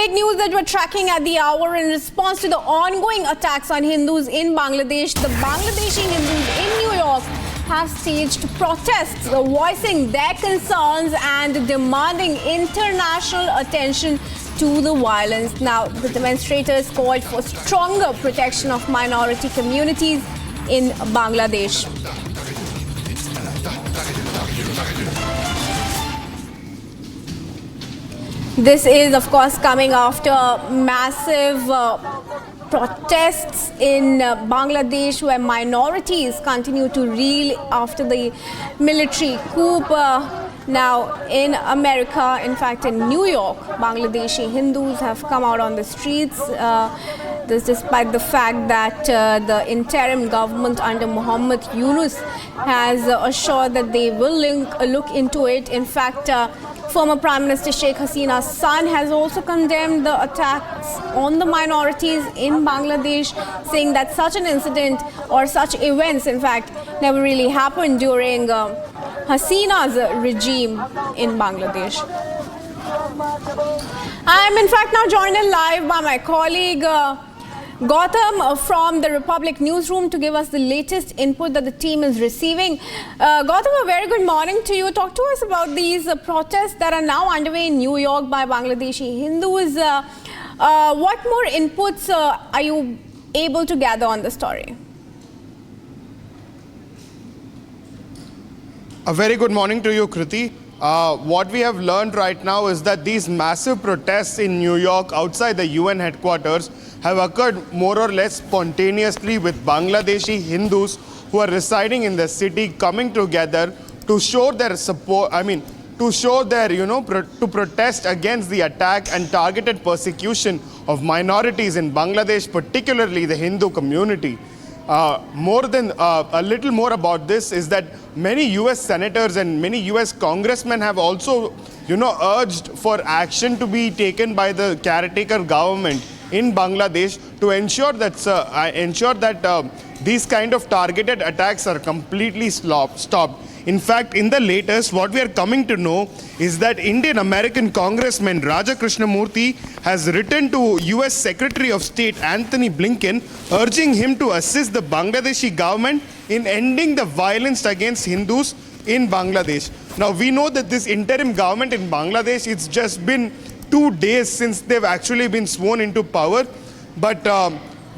big news that we're tracking at the hour. In response to the ongoing attacks on Hindus in Bangladesh, the Bangladeshi Hindus in New York have staged protests voicing their concerns and demanding international attention to the violence. Now, the demonstrators called for stronger protection of minority communities in Bangladesh. This is, of course, coming after massive protests in Bangladesh, where minorities continue to reel after the military coup. Now, in America, in fact, in New York, Bangladeshi Hindus have come out on the streets. This despite the fact that the interim government under Muhammad Yunus has assured that they will look into it. In fact, former Prime Minister Sheikh Hasina's son has also condemned the attacks on the minorities in Bangladesh, saying that such an incident or such events, in fact, never really happened during Hasina's regime in Bangladesh. I am in fact now joined in live by my colleague Gautam from the Republic newsroom to give us the latest input that the team is receiving. Gautam, a very good morning to you. Talk to us about these protests that are now underway in New York by Bangladeshi Hindus. What more inputs are you able to gather on the story? A very good morning to you, Kriti. What we have learned right now is that these massive protests in New York outside the UN headquarters have occurred more or less spontaneously, with Bangladeshi Hindus who are residing in the city coming together to show their support, to show their, to protest against the attack and targeted persecution of minorities in Bangladesh, particularly the Hindu community. A little more about this is that many US senators and many US congressmen have also, urged for action to be taken by the caretaker government in Bangladesh to ensure that these kind of targeted attacks are completely stopped. In fact, in the latest, what we are coming to know is that Indian-American Congressman Raja Krishnamurthy has written to US Secretary of State Anthony Blinken, urging him to assist the Bangladeshi government in ending the violence against Hindus in Bangladesh. Now, we know that this interim government in Bangladesh, it's just been 2 days since they've actually been sworn into power. But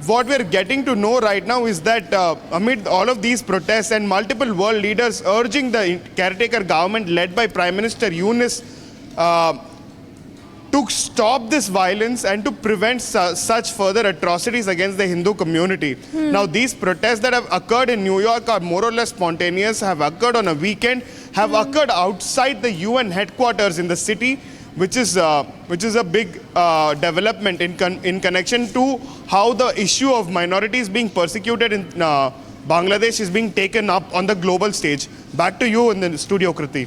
what we're getting to know right now is that amid all of these protests and multiple world leaders urging the caretaker government led by Prime Minister Yunus to stop this violence and to prevent such further atrocities against the Hindu community. Now, these protests that have occurred in New York are more or less spontaneous, have occurred on a weekend, have occurred outside the UN headquarters in the city, which is a big development in connection to how the issue of minorities being persecuted in Bangladesh is being taken up on the global stage. Back to you in the studio, Kriti.